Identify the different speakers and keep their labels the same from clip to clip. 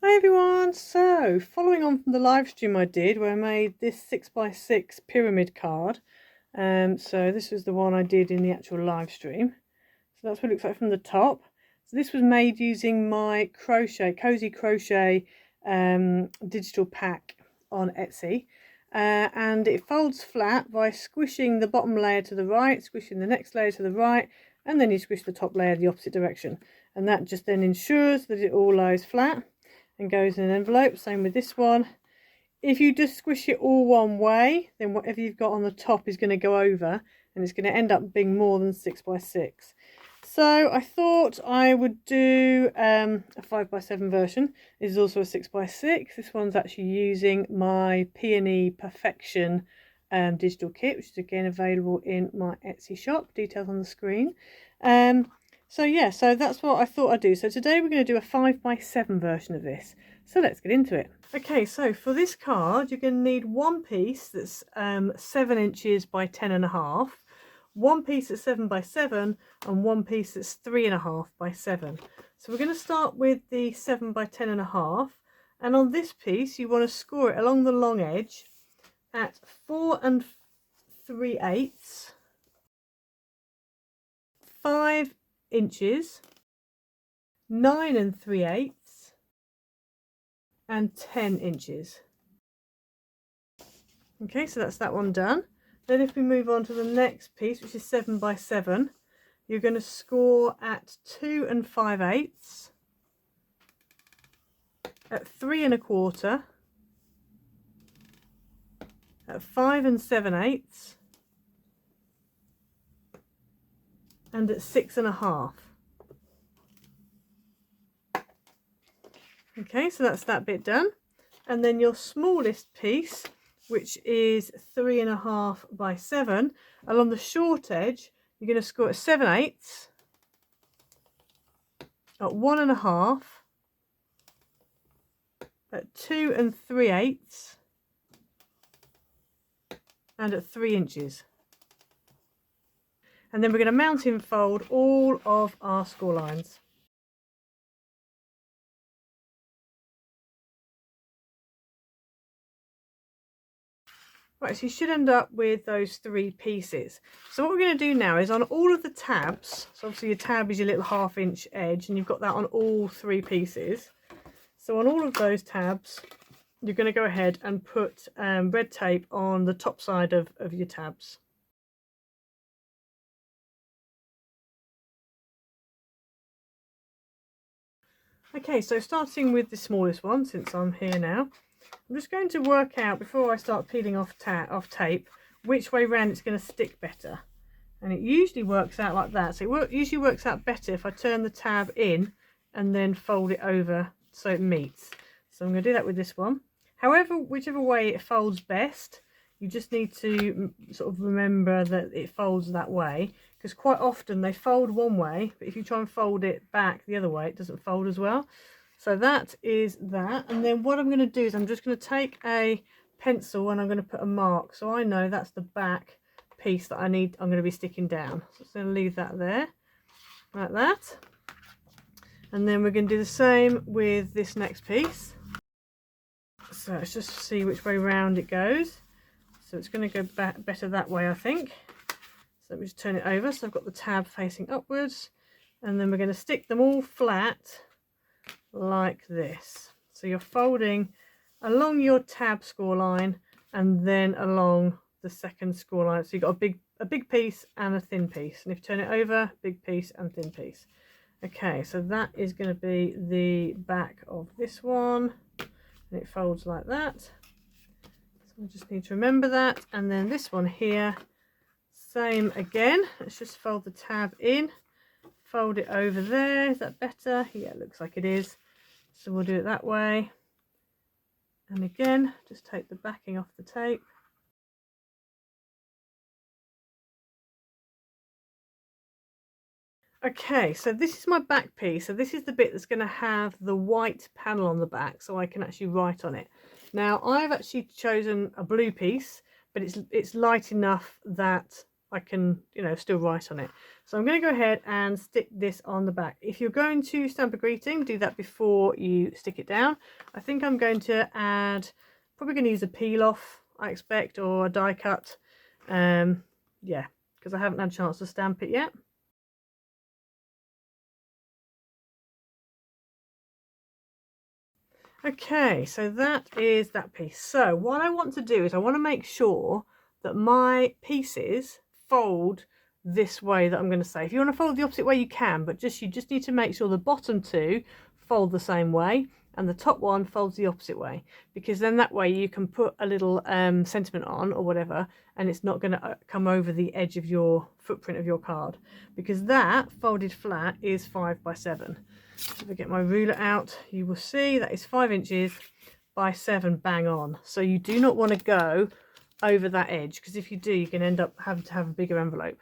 Speaker 1: Hi everyone, so following on from the live stream I did where I made this 6x6 pyramid card, so this was the one I did in the actual live stream. So that's what it looks like from the top. So this was made using my Cozy Crochet digital pack on Etsy, and it folds flat by squishing the bottom layer to the right, squishing the next layer to the right, and then you squish the top layer the opposite direction, and that just then ensures that it all lies flat and goes in an envelope. Same with this one. If you just squish it all one way, then whatever you've got on the top is going to go over and it's going to end up being more than 6x6. So I thought I would do a 5x7 version. This is also a 6x6. This one's actually using my Peony Perfection digital kit, which is again available in my Etsy shop. Details on the screen. So yeah, so that's what I thought I'd do. So today we're going to do a 5x7 version of this. So let's get into it. Okay, so for this card, you're going to need one piece that's 7 inches by 10.5, one piece that's 7x7, and one piece that's 3.5 by 7. So we're going to start with the 7 by 10.5, and on this piece you want to score it along the long edge at 4 3/8, 5 inches, 9 3/8, and 10 inches. Okay, so that's that one done. Then if we move on to the next piece, which is 7 by 7, you're going to score at 2 5/8, at 3 1/4, at 5 7/8, and at 6 1/2. Okay, so that's that bit done. And then your smallest piece, which is 3 1/2 by 7, along the short edge, you're going to score at 7/8, at 1 1/2, at 2 3/8, and at 3 inches. And then we're going to mounting fold all of our score lines. Right, so you should end up with those 3 pieces. So what we're going to do now is on all of the tabs, so obviously your tab is your little 1/2 inch edge, and you've got that on all 3 pieces. So on all of those tabs, you're going to go ahead and put red tape on the top side of your tabs. Okay, so starting with the smallest one, since I'm here now, I'm just going to work out, before I start peeling off tape, which way round it's going to stick better. And it usually works out like that. So it usually works out better if I turn the tab in and then fold it over so it meets. So I'm going to do that with this one. However, whichever way it folds best, you just need to sort of remember that it folds that way, because quite often they fold one way, but if you try and fold it back the other way, it doesn't fold as well. So that is that. And then what I'm going to do is I'm just going to take a pencil and I'm going to put a mark, so I know that's the back piece that I'm going to be sticking down. So I'm going to leave that there like that. And then we're going to do the same with this next piece. So let's just see which way round it goes. So it's going to go better that way, I think. So let me just turn it over so I've got the tab facing upwards, and then we're going to stick them all flat like this. So you're folding along your tab score line and then along the second score line. So you've got a big piece and a thin piece, and if you turn it over, big piece and thin piece. Okay, so that is going to be the back of this one, and it folds like that. I just need to remember that. And then this one here, same again. Let's just fold the tab in, fold it over there. Is that better? Yeah, it looks like it is. So we'll do it that way. And again, just take the backing off the tape. Okay, so this is my back piece. So this is the bit that's going to have the white panel on the back, so I can actually write on it. Now I've actually chosen a blue piece, but it's light enough that I can, you know, still write on it. So I'm going to go ahead and stick this on the back. If you're going to stamp a greeting, do that before you stick it down. I think I'm going to add, probably going to use a peel off, I expect, or a die cut. Yeah, because I haven't had a chance to stamp it yet. Okay, so that is that piece. So what I want to do is I want to make sure that my pieces fold this way that I'm going to say. If you want to fold the opposite way, you can, but you just need to make sure the bottom two fold the same way and the top one folds the opposite way, because then that way you can put a little sentiment on or whatever, and it's not going to come over the edge of your footprint of your card, because that folded flat is 5 by 7. If I get my ruler out, you will see that is 5 inches by 7 bang on. So you do not want to go over that edge, because if you do, you can end up having to have a bigger envelope.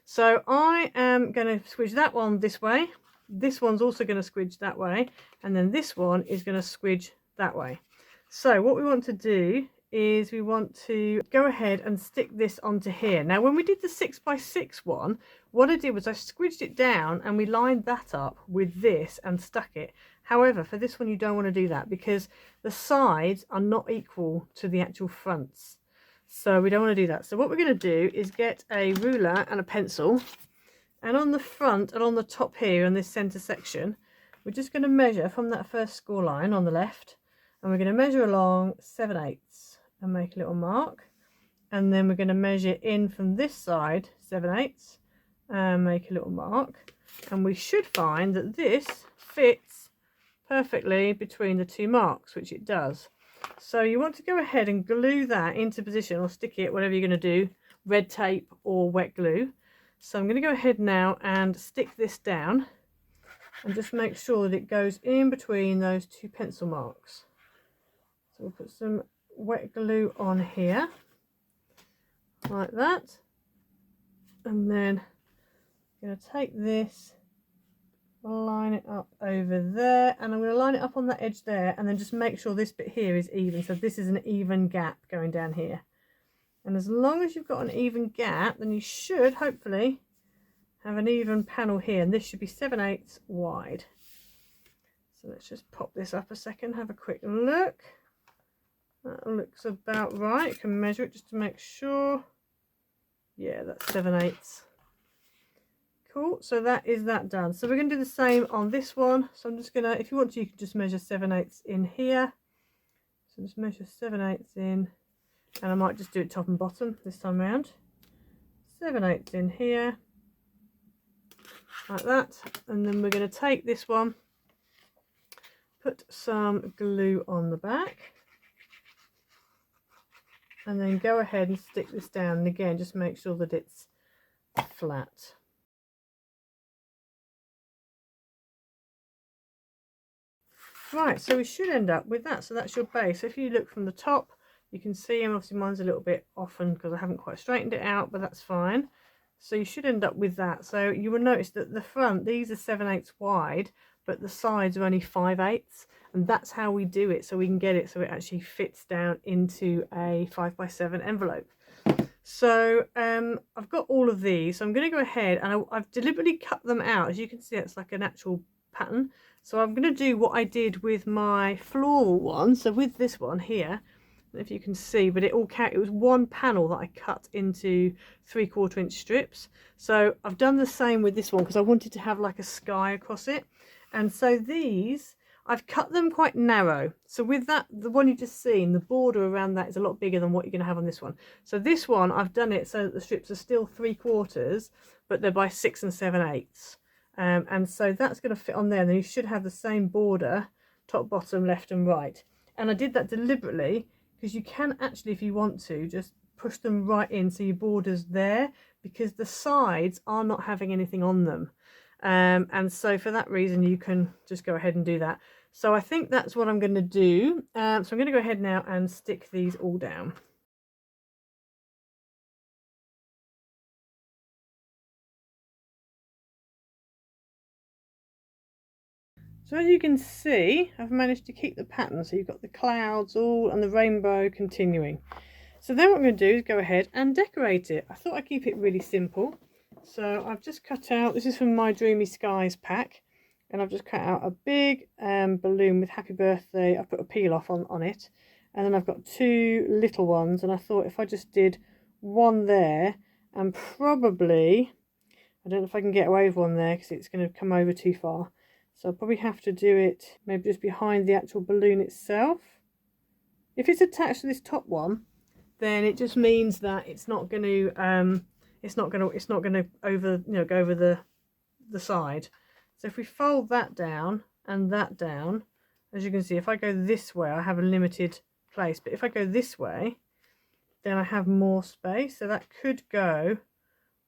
Speaker 1: So I am going to squidge that one this way. This one's also going to squidge that way, and then this one is going to squidge that way. So what we want to do is we want to go ahead and stick this onto here. Now when we did the 6 by 6 one, what I did was I squidged it down and we lined that up with this and stuck it. However, for this one you don't want to do that, because the sides are not equal to the actual fronts. So we don't want to do that. So what we're going to do is get a ruler and a pencil, and on the front and on the top here in this centre section, we're just going to measure from that first score line on the left, and we're going to measure along 7/8 and make a little mark, and then we're going to measure in from this side 7/8 and make a little mark, and we should find that this fits perfectly between the two marks, which it does. So you want to go ahead and glue that into position, or stick it, whatever you're going to do, red tape or wet glue. So I'm going to go ahead now and stick this down and just make sure that it goes in between those two pencil marks. So we'll put some wet glue on here like that, and then I'm going to take this, line it up over there, and I'm going to line it up on that edge there, and then just make sure this bit here is even. So this is an even gap going down here, and as long as you've got an even gap, then you should hopefully have an even panel here, and this should be 7/8 wide. So let's just pop this up a second, have a quick look. That looks about right. You can measure it just to make sure. Yeah, that's 7/8. Cool, so that is that done. So we're going to do the same on this one. So I'm just going to, if you want to, you can just measure 7/8 in here. So just measure 7/8 in, and I might just do it top and bottom this time around. 7/8 in here, like that. And then we're going to take this one, put some glue on the back, and then go ahead and stick this down. And again, just make sure that it's flat. Right, so we should end up with that. So that's your base. So if you look from the top, you can see, and obviously mine's a little bit often because I haven't quite straightened it out, but that's fine. So you should end up with that. So you will notice that the front, these are 7/8 wide, but the sides are only 5/8, and that's how we do it, so we can get it so it actually fits down into a 5 by 7 envelope. So I've got all of these, so I'm going to go ahead and I've deliberately cut them out. As you can see, it's like an actual pattern. So I'm going to do what I did with my floral one. So with this one here, I don't know if you can see, but it was one panel that I cut into 3/4 inch strips. So I've done the same with this one because I wanted to have like a sky across it. And so these, I've cut them quite narrow. So with that, the one you just seen, the border around that is a lot bigger than what you're going to have on this one. So this one, I've done it so that the strips are still 3/4, but they're by 6 7/8. And so that's going to fit on there, and then you should have the same border, top, bottom, left and right. And I did that deliberately because you can actually, if you want to, just push them right in so your border's there, because the sides are not having anything on them. And so for that reason, you can just go ahead and do that. So I think that's what I'm going to do. So I'm going to go ahead now and stick these all down. So as you can see, I've managed to keep the pattern, so you've got the clouds all and the rainbow continuing. So then what I'm going to do is go ahead and decorate it. I thought I'd keep it really simple. So I've just cut out, this is from my Dreamy Skies pack, and I've just cut out a big balloon with happy birthday. I put a peel off on it, and then I've got 2 little ones, and I thought if I just did one there, and probably, I don't know if I can get away with one there because it's going to come over too far. So I'll probably have to do it maybe just behind the actual balloon itself. If it's attached to this top one, then it just means that it's not going to over, go over the side. So if we fold that down and that down, as you can see, if I go this way, I have a limited place, but if I go this way, then I have more space. So that could go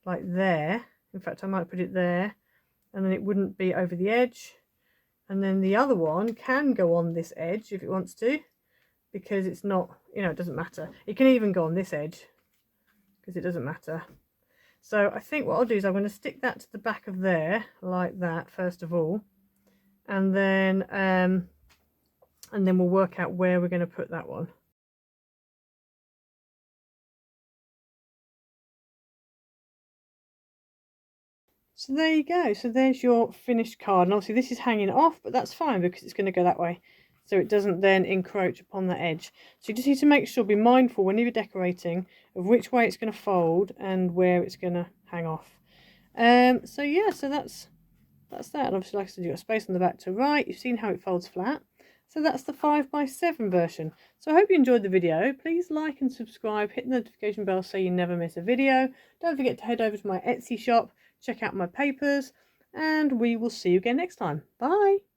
Speaker 1: like there. In fact, I might put it there, and then it wouldn't be over the edge. And then the other one can go on this edge if it wants to, because it's not, it doesn't matter. It can even go on this edge because it doesn't matter. So I think what I'll do is I'm going to stick that to the back of there like that first of all, and then we'll work out where we're going to put that one. So there you go. So there's your finished card, and obviously this is hanging off, but that's fine because it's going to go that way, so it doesn't then encroach upon that edge. So you just need to make sure, be mindful when you're decorating of which way it's going to fold and where it's going to hang off. So yeah, so that's that. And obviously, like I said, you've got space on the back to write. You've seen how it folds flat. So that's the 5x7 version. So I hope you enjoyed the video. Please like and subscribe, hit the notification bell so you never miss a video. Don't forget to head over to my Etsy shop, check out my papers, and we will see you again next time. Bye!